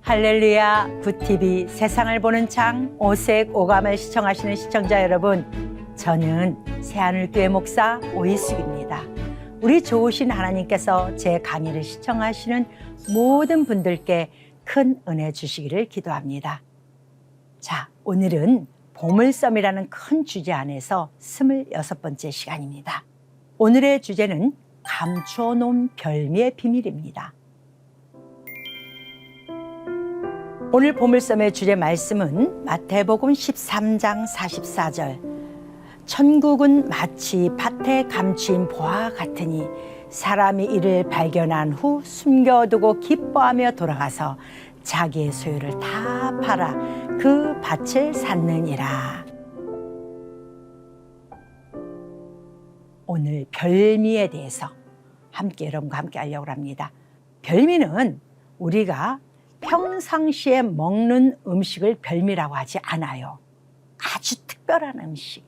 할렐루야 굿TV 세상을 보는 창 오색 오감을 시청하시는 시청자 여러분, 저는 새하늘교회 목사 오희숙입니다. 우리 좋으신 하나님께서 제 강의를 시청하시는 모든 분들께 큰 은혜 주시기를 기도합니다. 자, 오늘은 보물섬이라는 큰 주제 안에서 26번째 시간입니다. 오늘의 주제는 감춰놓은 별미의 비밀입니다. 오늘 보물섬의 주제 말씀은 마태복음 13장 44절. 천국은 마치 밭에 감추인 보화 같으니 사람이 이를 발견한 후 숨겨두고 기뻐하며 돌아가서 자기의 소유를 다 팔아 그 밭을 샀느니라. 오늘 별미에 대해서 여러분과 함께 하려고 합니다. 별미는 우리가 평상시에 먹는 음식을 별미라고 하지 않아요. 아주 특별한 음식,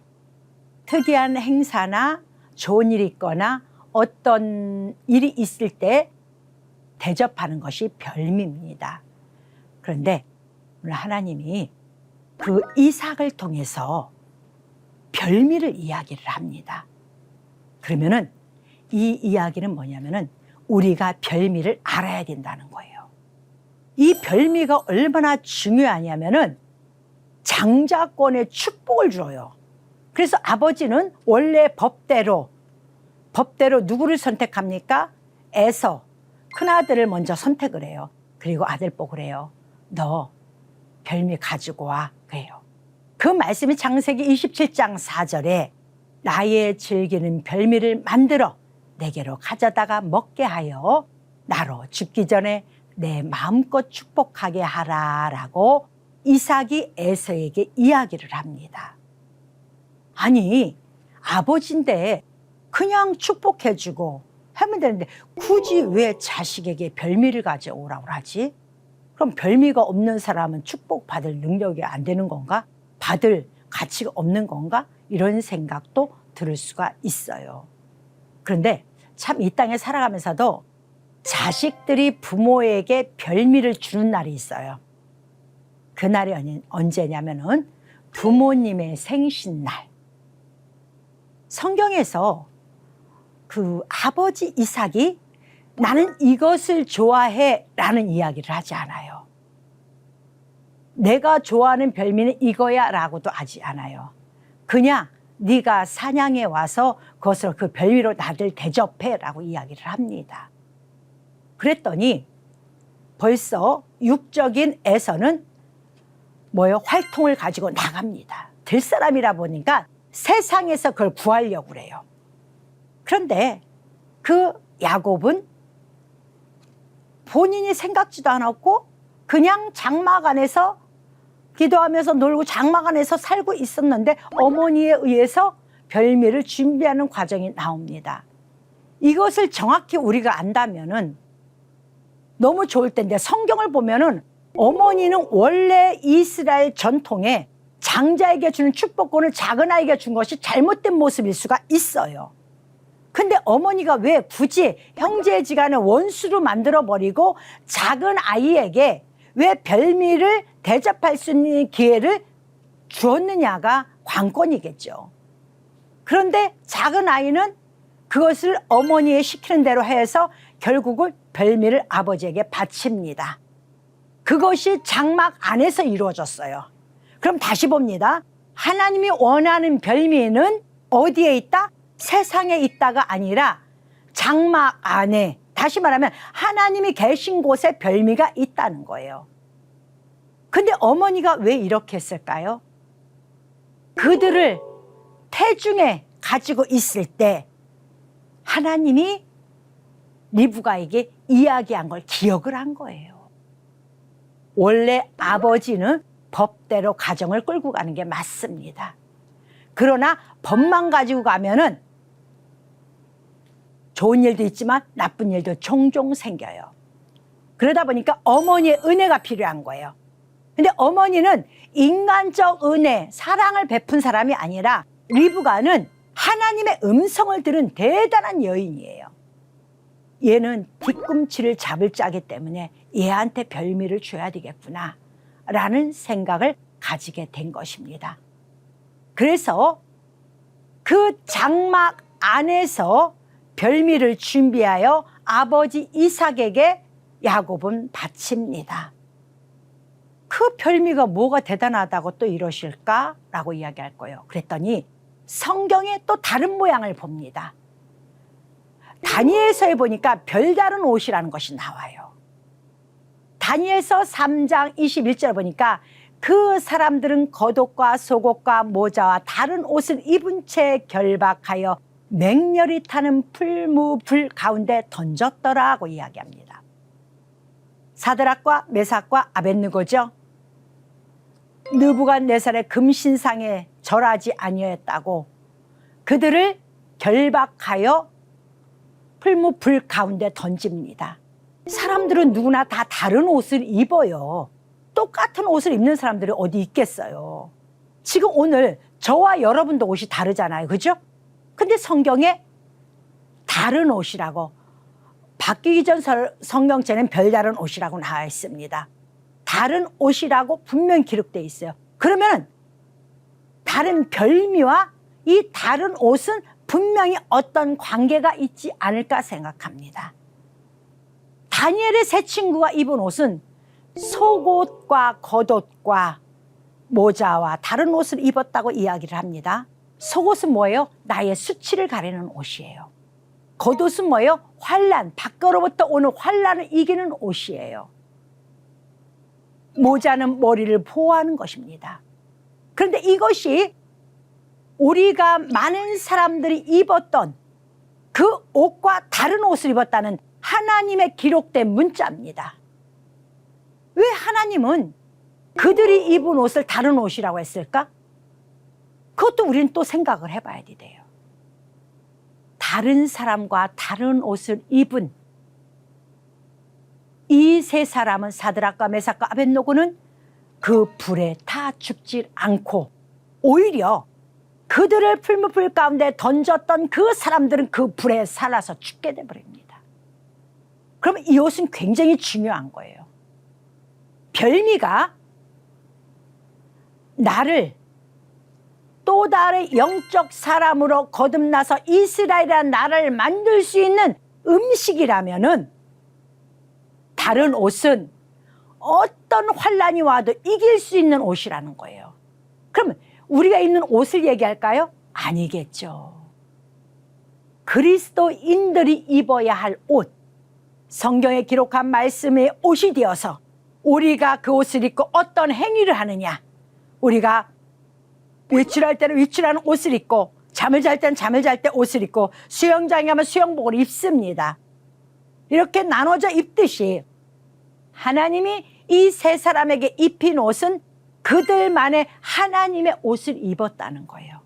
특이한 행사나 좋은 일이 있거나 어떤 일이 있을 때 대접하는 것이 별미입니다. 그런데 오늘 하나님이 그 이삭을 통해서 별미를 이야기를 합니다. 그러면은 이 이야기는 뭐냐면은 우리가 별미를 알아야 된다는 거예요. 이 별미가 얼마나 중요하냐면은 장자권의 축복을 줘요. 그래서 아버지는 원래 법대로 누구를 선택합니까? 에서 큰아들을 먼저 선택을 해요. 그리고 아들 보고 해요. 너 별미 가지고 와 그래요. 그 말씀이 창세기 27장 4절에 나의 즐기는 별미를 만들어 내게로 가져다가 먹게 하여 나로 죽기 전에 내 마음껏 축복하게 하라라고 이삭이 에서에게 이야기를 합니다. 아니, 아버지인데 그냥 축복해주고 하면 되는데 굳이 왜 자식에게 별미를 가져오라고 하지? 그럼 별미가 없는 사람은 축복받을 능력이 안 되는 건가? 받을 가치가 없는 건가? 이런 생각도 들을 수가 있어요. 그런데 참 이 땅에 살아가면서도 자식들이 부모에게 별미를 주는 날이 있어요. 그날이 언제냐면은 부모님의 생신날. 성경에서 그 아버지 이삭이 나는 이것을 좋아해 라는 이야기를 하지 않아요. 내가 좋아하는 별미는 이거야 라고도 하지 않아요. 그냥 네가 사냥해 와서 그것을 그 별미로 나를 대접해 라고 이야기를 합니다. 그랬더니 벌써 육적인 에서는 활통을 가지고 나갑니다. 될 사람이라 보니까 세상에서 그걸 구하려고 그래요. 그런데 그 야곱은 본인이 생각지도 않았고 그냥 장막 안에서 기도하면서 놀고 장막 안에서 살고 있었는데 어머니에 의해서 별미를 준비하는 과정이 나옵니다. 이것을 정확히 우리가 안다면은 너무 좋을 텐데 성경을 보면은 어머니는 원래 이스라엘 전통에 장자에게 주는 축복권을 작은 아이에게 준 것이 잘못된 모습일 수가 있어요. 근데 어머니가 왜 굳이 형제지간의 원수로 만들어버리고 작은 아이에게 왜 별미를 대접할 수 있는 기회를 주었느냐가 관건이겠죠. 그런데 작은 아이는 그것을 어머니의 시키는 대로 해서 결국은 별미를 아버지에게 바칩니다. 그것이 장막 안에서 이루어졌어요. 그럼 다시 봅니다. 하나님이 원하는 별미는 어디에 있다? 세상에 있다가 아니라 장막 안에, 다시 말하면 하나님이 계신 곳에 별미가 있다는 거예요. 근데 어머니가 왜 이렇게 했을까요? 그들을 태중에 가지고 있을 때 하나님이 리브가에게 이야기한 걸 기억을 한 거예요. 원래 아버지는 법대로 가정을 끌고 가는 게 맞습니다. 그러나 법만 가지고 가면은 좋은 일도 있지만 나쁜 일도 종종 생겨요. 그러다 보니까 어머니의 은혜가 필요한 거예요. 근데 어머니는 인간적 은혜, 사랑을 베푼 사람이 아니라 리브가는 하나님의 음성을 들은 대단한 여인이에요. 얘는 뒤꿈치를 잡을 자기 때문에 얘한테 별미를 줘야 되겠구나 라는 생각을 가지게 된 것입니다. 그래서 그 장막 안에서 별미를 준비하여 아버지 이삭에게 야곱은 바칩니다. 그 별미가 뭐가 대단하다고 또 이러실까라고 이야기할 거예요. 그랬더니 성경에 또 다른 모양을 봅니다. 다니엘서에 보니까 별다른 옷이라는 것이 나와요. 다니엘서 3장 21절 보니까 그 사람들은 겉옷과 속옷과 모자와 다른 옷을 입은 채 결박하여 맹렬히 타는 풀무불 가운데 던졌더라고 이야기합니다. 사드락과 메삭과 아벳느고죠. 느부갓네살의 금신상에 절하지 아니하였다고 그들을 결박하여 풀무불 가운데 던집니다. 사람들은 누구나 다 다른 옷을 입어요. 똑같은 옷을 입는 사람들이 어디 있겠어요. 지금 오늘 저와 여러분도 옷이 다르잖아요. 그죠? 근데 성경에 다른 옷이라고, 바뀌기 전 성경책에는 별다른 옷이라고 나와 있습니다. 다른 옷이라고 분명히 기록되어 있어요. 그러면 다른 별미와 이 다른 옷은 분명히 어떤 관계가 있지 않을까 생각합니다. 다니엘의 세 친구가 입은 옷은 속옷과 겉옷과 모자와 다른 옷을 입었다고 이야기를 합니다. 속옷은 뭐예요? 나의 수치를 가리는 옷이에요. 겉옷은 뭐예요? 환난, 밖으로부터 오는 환난을 이기는 옷이에요. 모자는 머리를 보호하는 것입니다. 그런데 이것이 우리가 많은 사람들이 입었던 그 옷과 다른 옷을 입었다는 하나님의 기록된 문자입니다. 왜 하나님은 그들이 입은 옷을 다른 옷이라고 했을까? 그것도 우리는 또 생각을 해봐야 돼요. 다른 사람과 다른 옷을 입은 이 세 사람은, 사드락과 메삭과 아벳느고는 그 불에 타 죽지 않고 오히려 그들을 풀무불 가운데 던졌던 그 사람들은 그 불에 살아서 죽게 돼버립니다. 그러면 이 옷은 굉장히 중요한 거예요. 별미가 나를 또 다른 영적 사람으로 거듭나서 이스라엘이라는 나라를 만들 수 있는 음식이라면은, 다른 옷은 어떤 환난이 와도 이길 수 있는 옷이라는 거예요. 그러면 우리가 입는 옷을 얘기할까요? 아니겠죠. 그리스도인들이 입어야 할 옷, 성경에 기록한 말씀의 옷이 되어서 우리가 그 옷을 입고 어떤 행위를 하느냐, 우리가 외출할 때는 외출하는 옷을 입고, 잠을 잘 때는 잠을 잘 때 옷을 입고, 수영장에 가면 수영복을 입습니다. 이렇게 나눠져 입듯이 하나님이 이 세 사람에게 입힌 옷은 그들만의 하나님의 옷을 입었다는 거예요.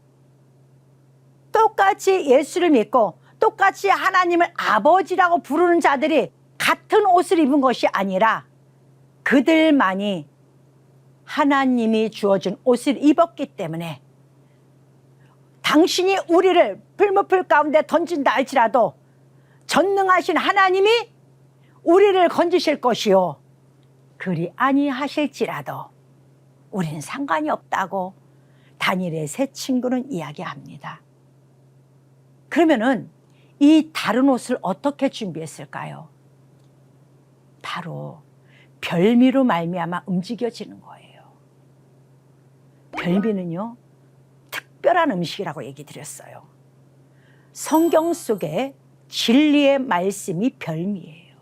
똑같이 예수를 믿고 똑같이 하나님을 아버지라고 부르는 자들이 같은 옷을 입은 것이 아니라 그들만이 하나님이 주어준 옷을 입었기 때문에, 당신이 우리를 풀무불 가운데 던진다 할지라도 전능하신 하나님이 우리를 건지실 것이요, 그리 아니하실지라도 우리는 상관이 없다고 다니엘의 세 친구는 이야기합니다. 그러면은 이 다른 옷을 어떻게 준비했을까요? 바로 별미로 말미암아 움직여지는 거예요. 별미는요, 특별한 음식이라고 얘기 드렸어요. 성경 속에 진리의 말씀이 별미예요.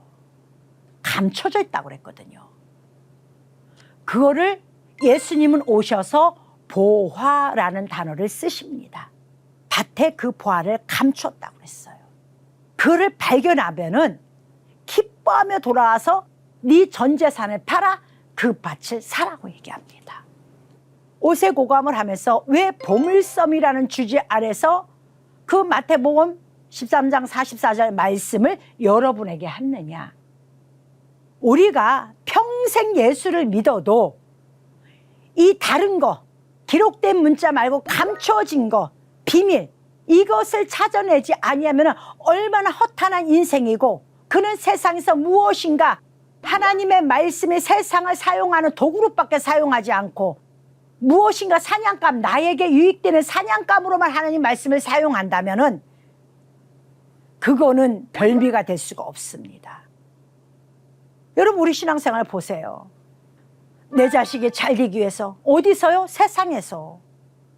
감춰져 있다고 그랬거든요. 그거를 예수님은 오셔서 보화라는 단어를 쓰십니다. 밭에 그 보화를 감췄다고 그랬어요. 그를 발견하면은 기뻐하며 돌아와서 네 전 재산을 팔아 그 밭을 사라고 얘기합니다. 옷의 고감을 하면서 왜 보물섬이라는 주제 아래서 그 마태복음 13장 44절 말씀을 여러분에게 했느냐? 우리가 평생 예수를 믿어도 이 다른 거, 기록된 문자 말고 감춰진 거, 비밀, 이것을 찾아내지 아니하면 얼마나 허탄한 인생이고 그는 세상에서 무엇인가 하나님의 말씀이 세상을 사용하는 도구로밖에 사용하지 않고 무엇인가 사냥감, 나에게 유익되는 사냥감으로만 하나님 말씀을 사용한다면은 그거는 별미가 될 수가 없습니다. 여러분, 우리 신앙생활 보세요. 내 자식이 잘 되기 위해서 어디서요? 세상에서.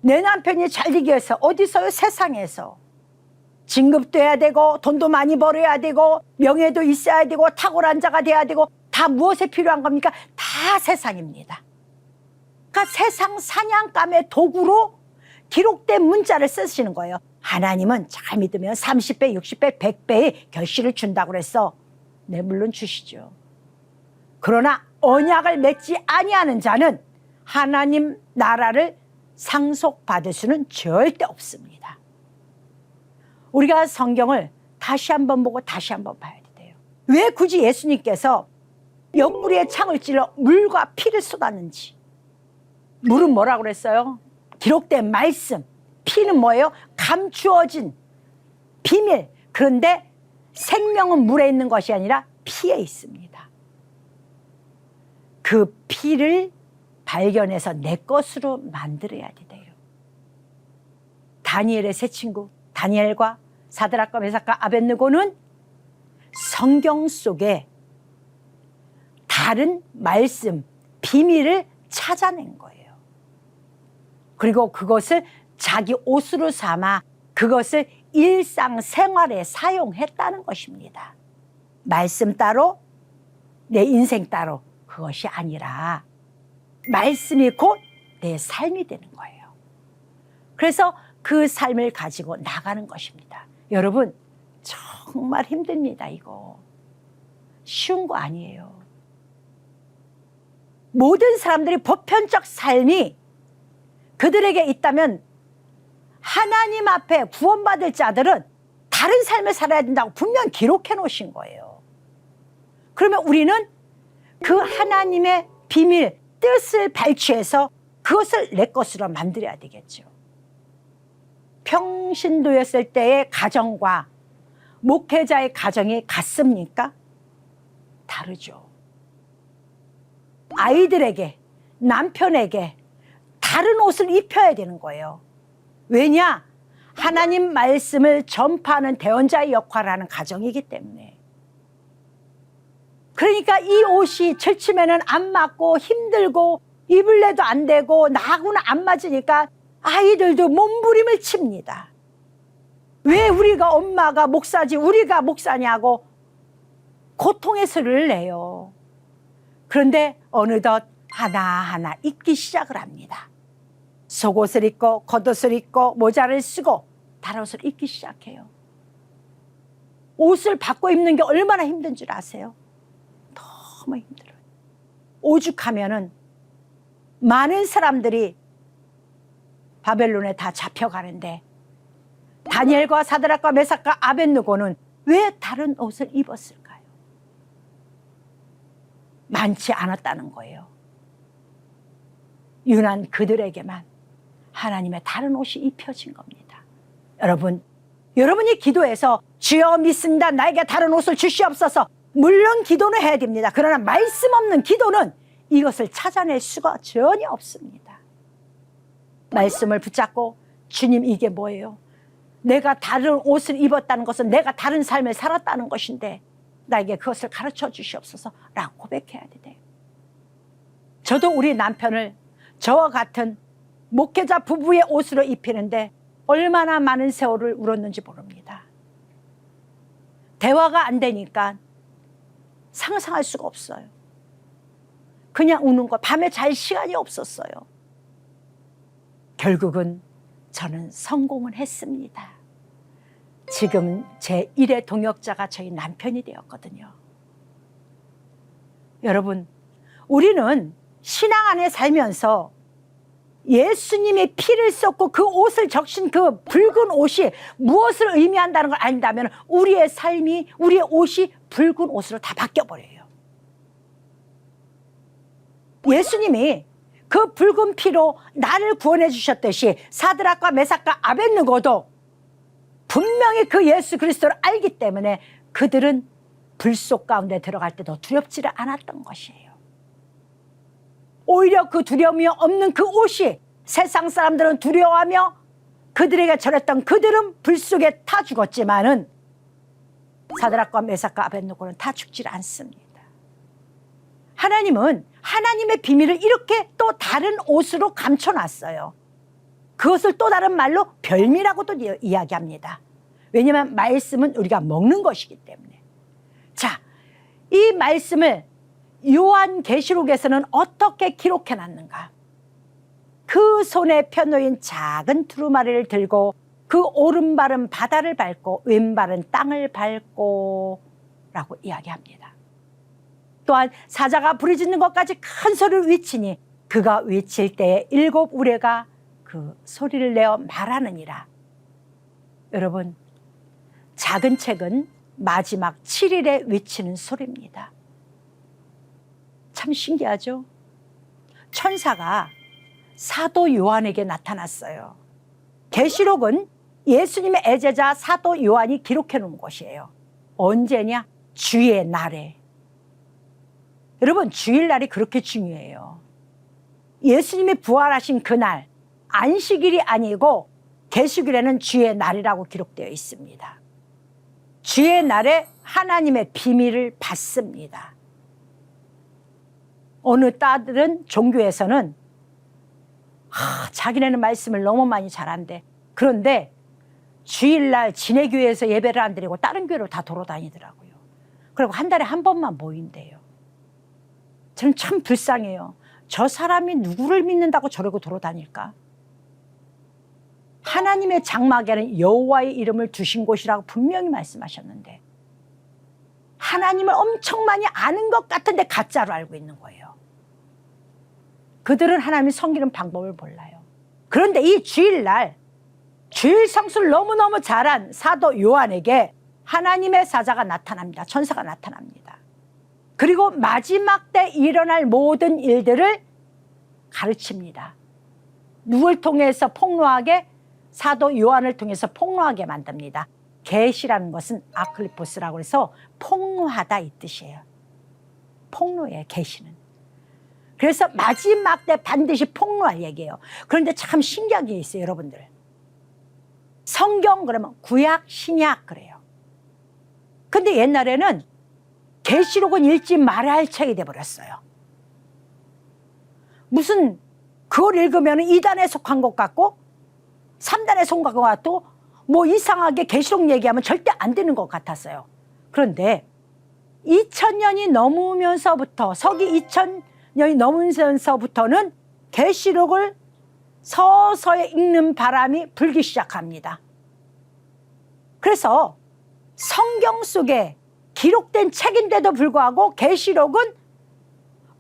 내 남편이 잘 되기 위해서 어디서요? 세상에서. 진급도 해야 되고 돈도 많이 벌어야 되고 명예도 있어야 되고 탁월한 자가 돼야 되고 다 무엇에 필요한 겁니까? 다 세상입니다. 그러니까 세상 사냥감의 도구로 기록된 문자를 쓰시는 거예요. 하나님은 잘 믿으면 30배, 60배, 100배의 결실을 준다고 그랬어. 네, 물론 주시죠. 그러나 언약을 맺지 아니하는 자는 하나님 나라를 상속받을 수는 절대 없습니다. 우리가 성경을 다시 한번 보고 다시 한번 봐야 돼요. 왜 굳이 예수님께서 옆구리에 창을 찔러 물과 피를 쏟았는지. 물은 뭐라고 그랬어요? 기록된 말씀. 피는 뭐예요? 감추어진 비밀. 그런데 생명은 물에 있는 것이 아니라 피에 있습니다. 그 피를 발견해서 내 것으로 만들어야 돼요. 다니엘의 세 친구 다니엘과 사드락과 메삭과 아벳느고는 성경 속에 다른 말씀, 비밀을 찾아낸 거예요. 그리고 그것을 자기 옷으로 삼아 그것을 일상생활에 사용했다는 것입니다. 말씀 따로, 내 인생 따로, 그것이 아니라 말씀이 곧 내 삶이 되는 거예요. 그래서 그 삶을 가지고 나가는 것입니다. 여러분, 정말 힘듭니다. 이거 쉬운 거 아니에요. 모든 사람들이 보편적 삶이 그들에게 있다면 하나님 앞에 구원받을 자들은 다른 삶을 살아야 된다고 분명 기록해 놓으신 거예요. 그러면 우리는 그 하나님의 비밀, 뜻을 발취해서 그것을 내 것으로 만들어야 되겠죠. 평신도였을 때의 가정과 목회자의 가정이 같습니까? 다르죠. 아이들에게, 남편에게 다른 옷을 입혀야 되는 거예요. 왜냐? 하나님 말씀을 전파하는 대언자의 역할을 하는 가정이기 때문에. 그러니까 이 옷이 절치면은 안 맞고 힘들고 입을래도 안 되고 나하고는 안 맞으니까 아이들도 몸부림을 칩니다. 왜 우리가 엄마가 목사지 우리가 목사냐고 고통의 소리를 내요. 그런데 어느덧 하나하나 입기 시작을 합니다. 속옷을 입고 겉옷을 입고 모자를 쓰고 다른 옷을 입기 시작해요. 옷을 바꿔 입는 게 얼마나 힘든 줄 아세요? 너무 힘들어요. 오죽하면은 많은 사람들이 바벨론에 다 잡혀가는데 다니엘과 사드락과 메삭과 아벳느고는 왜 다른 옷을 입었을까요? 많지 않았다는 거예요. 유난 그들에게만 하나님의 다른 옷이 입혀진 겁니다. 여러분이 기도해서 주여 믿습니다. 나에게 다른 옷을 주시옵소서. 물론 기도는 해야 됩니다. 그러나 말씀 없는 기도는 이것을 찾아낼 수가 전혀 없습니다. 말씀을 붙잡고 주님 이게 뭐예요? 내가 다른 옷을 입었다는 것은 내가 다른 삶을 살았다는 것인데 나에게 그것을 가르쳐 주시옵소서 라고 고백해야 돼요. 저도 우리 남편을 저와 같은 목회자 부부의 옷으로 입히는데 얼마나 많은 세월을 울었는지 모릅니다. 대화가 안 되니까 상상할 수가 없어요. 그냥 우는 거, 밤에 잘 시간이 없었어요. 결국은 저는 성공을 했습니다. 지금 제 1의 동역자가 저희 남편이 되었거든요. 여러분, 우리는 신앙 안에 살면서 예수님의 피를 쏟고 그 옷을 적신 그 붉은 옷이 무엇을 의미한다는 걸 안다면 우리의 삶이, 우리의 옷이 붉은 옷으로 다 바뀌어버려요. 예수님이 그 붉은 피로 나를 구원해 주셨듯이 사드락과 메삭과 아벳느고도 분명히 그 예수 그리스도를 알기 때문에 그들은 불 속 가운데 들어갈 때도 두렵지를 않았던 것이에요. 오히려 그 두려움이 없는 그 옷이 세상 사람들은 두려워하며 그들에게 절했던 그들은 불 속에 타 죽었지만은 사드락과 메삭과 아벳느고는 다 죽질 않습니다. 하나님은 하나님의 비밀을 이렇게 또 다른 옷으로 감춰놨어요. 그것을 또 다른 말로 별미라고도 이야기합니다. 왜냐하면 말씀은 우리가 먹는 것이기 때문에. 자, 이 말씀을 요한계시록에서는 어떻게 기록해놨는가? 그 손에 펴놓인 작은 두루마리를 들고 그 오른발은 바다를 밟고 왼발은 땅을 밟고 라고 이야기합니다. 또한 사자가 부르짖는 것까지 큰 소리를 외치니 그가 외칠 때에 7 우레가 그 소리를 내어 말하느니라. 여러분, 작은 책은 마지막 7일에 외치는 소리입니다. 참 신기하죠? 천사가 사도 요한에게 나타났어요. 계시록은 예수님의 애제자 사도 요한이 기록해 놓은 것이에요. 언제냐? 주의 날에. 여러분, 주일날이 그렇게 중요해요. 예수님이 부활하신 그날, 안식일이 아니고 계시록에는 주의 날이라고 기록되어 있습니다. 주의 날에 하나님의 비밀을 받습니다. 어느 딸들은 종교에서는 자기네는 말씀을 너무 많이 잘한대. 그런데 주일날 지네 교회에서 예배를 안 드리고 다른 교회로 다 돌아다니더라고요. 그리고 한 달에 한 번만 모인대요. 저는 참 불쌍해요. 저 사람이 누구를 믿는다고 저러고 돌아다닐까? 하나님의 장막에는 여호와의 이름을 두신 곳이라고 분명히 말씀하셨는데 하나님을 엄청 많이 아는 것 같은데 가짜로 알고 있는 거예요. 그들은 하나님을 섬기는 방법을 몰라요. 그런데 이 주일날 주일 성수를 너무너무 잘한 사도 요한에게 하나님의 사자가 나타납니다. 천사가 나타납니다. 그리고 마지막 때 일어날 모든 일들을 가르칩니다. 누굴 통해서 폭로하게? 사도 요한을 통해서 폭로하게 만듭니다. 계시라는 것은 아클리포스라고 해서 폭로하다 이 뜻이에요. 폭로예요, 계시는. 그래서 마지막 때 반드시 폭로할 얘기예요. 그런데 참 신기한 게 있어요, 여러분들. 성경 그러면 구약, 신약 그래요. 근데 옛날에는 계시록은 읽지 말아야 할 책이 돼버렸어요. 무슨 그걸 읽으면 2단에 속한 것 같고 3단에 속한 것 같고 뭐 이상하게 계시록 얘기하면 절대 안 되는 것 같았어요. 그런데 2000년이 넘으면서부터 서기 2000년이 넘으면서부터는 계시록을 서서히 읽는 바람이 불기 시작합니다. 그래서 성경 속에 기록된 책인데도 불구하고 계시록은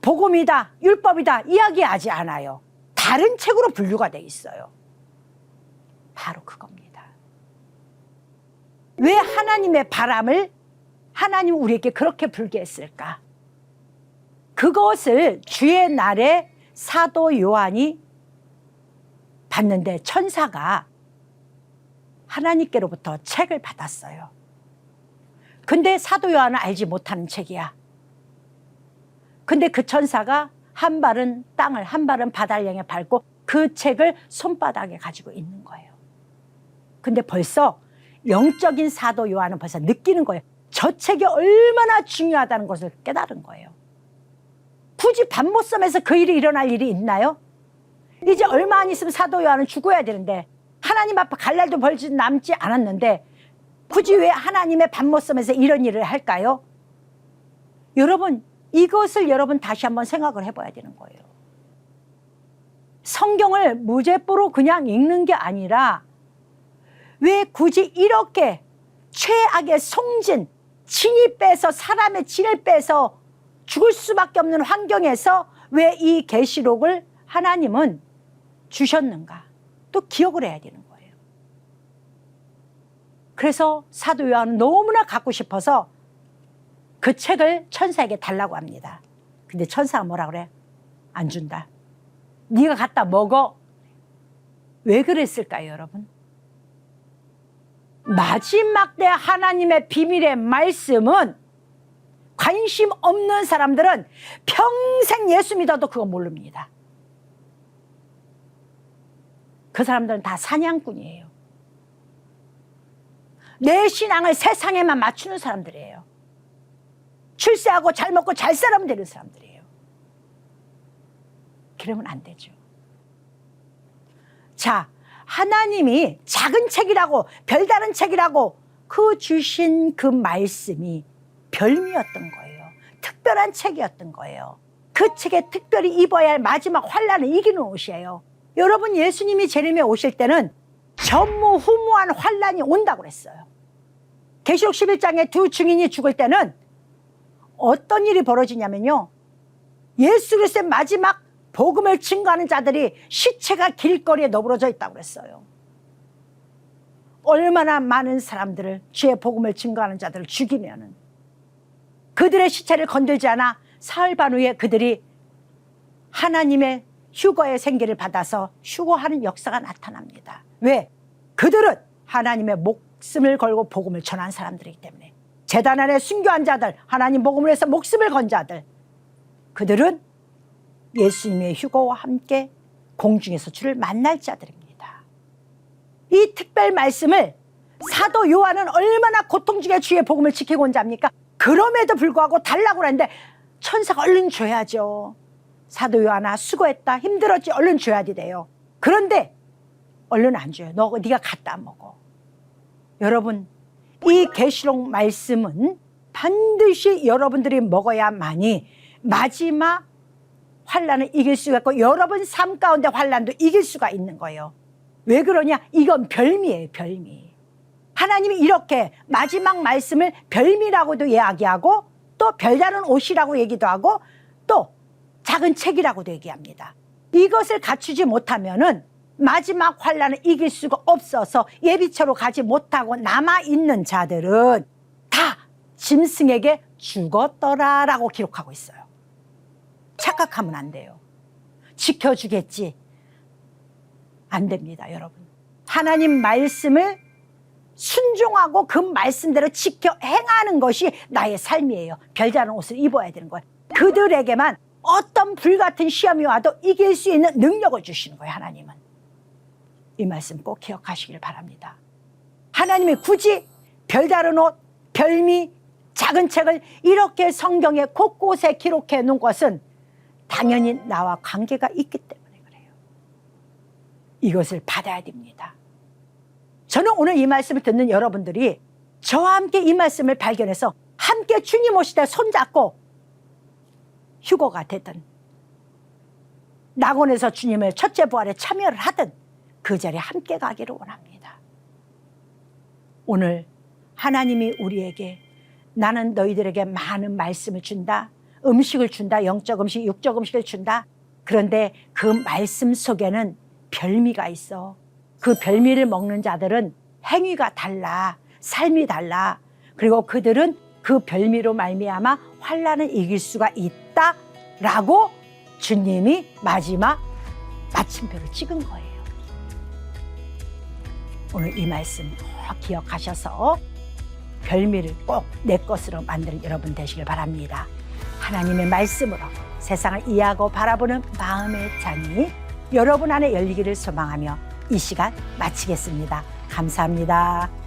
복음이다, 율법이다 이야기하지 않아요. 다른 책으로 분류가 돼 있어요. 바로 그겁니다. 왜 하나님의 바람을 하나님 우리에게 그렇게 불게 했을까? 그것을 주의 날에 사도 요한이 봤는데 천사가 하나님께로부터 책을 받았어요. 근데 사도 요한은 알지 못하는 책이야. 근데 그 천사가 한 발은 땅을 한 발은 바다를 향해 밟고 그 책을 손바닥에 가지고 있는 거예요. 근데 벌써 영적인 사도 요한은 벌써 느끼는 거예요. 저 책이 얼마나 중요하다는 것을 깨달은 거예요. 굳이 밤못섬에서 그 일이 일어날 일이 있나요? 이제 얼마 안 있으면 사도 요한은 죽어야 되는데 하나님 앞에 갈 날도 벌써 남지 않았는데 굳이 왜 하나님의 밤못섬에서 이런 일을 할까요? 여러분, 이것을 여러분 다시 한번 생각을 해봐야 되는 거예요. 성경을 무제뽀로 그냥 읽는 게 아니라 왜 굳이 이렇게 최악의 송진, 진이 빼서 사람의 진을 빼서 죽을 수밖에 없는 환경에서 왜 이 계시록을 하나님은 주셨는가? 또 기억을 해야 되는 거예요. 그래서 사도 요한은 너무나 갖고 싶어서 그 책을 천사에게 달라고 합니다. 근데 천사가 뭐라 그래? 안 준다. 네가 갖다 먹어. 왜 그랬을까요, 여러분? 마지막 때 하나님의 비밀의 말씀은 관심 없는 사람들은 평생 예수 믿어도 그거 모릅니다. 그 사람들은 다 사냥꾼이에요. 내 신앙을 세상에만 맞추는 사람들이에요. 출세하고 잘 먹고 잘 살아면 되는 사람들이에요. 그러면 안 되죠. 자, 하나님이 작은 책이라고, 별다른 책이라고 그 주신 그 말씀이 별미였던 거예요. 특별한 책이었던 거예요. 그 책에 특별히 입어야 할 마지막 환난을 이기는 옷이에요. 여러분, 예수님이 재림에 오실 때는 전무후무한 환난이 온다고 그랬어요. 계시록 11장에 두 증인이 죽을 때는 어떤 일이 벌어지냐면요, 예수 그리스도의 마지막 복음을 증거하는 자들이 시체가 길거리에 너부러져 있다고 그랬어요. 얼마나 많은 사람들을, 주의 복음을 증거하는 자들을 죽이면은 그들의 시체를 건들지 않아 사흘 반 후에 그들이 하나님의 휴거의 생기를 받아서 휴거하는 역사가 나타납니다. 왜? 그들은 하나님의 목숨을 걸고 복음을 전한 사람들이기 때문에. 제단 안에 순교한 자들, 하나님 복음을 위해서 목숨을 건 자들, 그들은 예수님의 휴거와 함께 공중에서 주를 만날 자들입니다. 이 특별 말씀을 사도 요한은 얼마나 고통중에 주의 복음을 지키고 온 자입니까? 그럼에도 불구하고 달라고 그랬는데 천사가 얼른 줘야죠. 사도 요한아, 수고했다, 힘들었지, 얼른 줘야 돼요. 그런데 얼른 안 줘요. 네가 갖다 먹어. 여러분, 이 계시록 말씀은 반드시 여러분들이 먹어야만이 마지막 환난을 이길 수가 있고 여러분 삶 가운데 환난도 이길 수가 있는 거예요. 왜 그러냐? 이건 별미예요, 별미. 하나님이 이렇게 마지막 말씀을 별미라고도 이야기하고 또 별다른 옷이라고 얘기도 하고 또 작은 책이라고도 얘기합니다. 이것을 갖추지 못하면은 마지막 환난을 이길 수가 없어서 예비처로 가지 못하고 남아있는 자들은 다 짐승에게 죽었더라라고 기록하고 있어요. 착각하면 안 돼요. 지켜주겠지. 안 됩니다, 여러분. 하나님 말씀을 순종하고 그 말씀대로 지켜 행하는 것이 나의 삶이에요. 별다른 옷을 입어야 되는 거예요. 그들에게만 어떤 불같은 시험이 와도 이길 수 있는 능력을 주시는 거예요, 하나님은. 이 말씀 꼭 기억하시길 바랍니다. 하나님이 굳이 별다른 옷, 별미, 작은 책을 이렇게 성경에 곳곳에 기록해 놓은 것은 당연히 나와 관계가 있기 때문에 그래요. 이것을 받아야 됩니다. 저는 오늘 이 말씀을 듣는 여러분들이 저와 함께 이 말씀을 발견해서 함께 주님 오실 때 손잡고 휴거가 되든 낙원에서 주님의 첫째 부활에 참여를 하든 그 자리에 함께 가기를 원합니다. 오늘 하나님이 우리에게 나는 너희들에게 많은 말씀을 준다, 음식을 준다, 영적 음식, 육적 음식을 준다. 그런데 그 말씀 속에는 별미가 있어. 그 별미를 먹는 자들은 행위가 달라, 삶이 달라. 그리고 그들은 그 별미로 말미암아 환난을 이길 수가 있다라고 주님이 마지막 마침표를 찍은 거예요. 오늘 이 말씀 꼭 기억하셔서 별미를 꼭 내 것으로 만드는 여러분 되시길 바랍니다. 하나님의 말씀으로 세상을 이해하고 바라보는 마음의 창이 여러분 안에 열리기를 소망하며 이 시간 마치겠습니다. 감사합니다.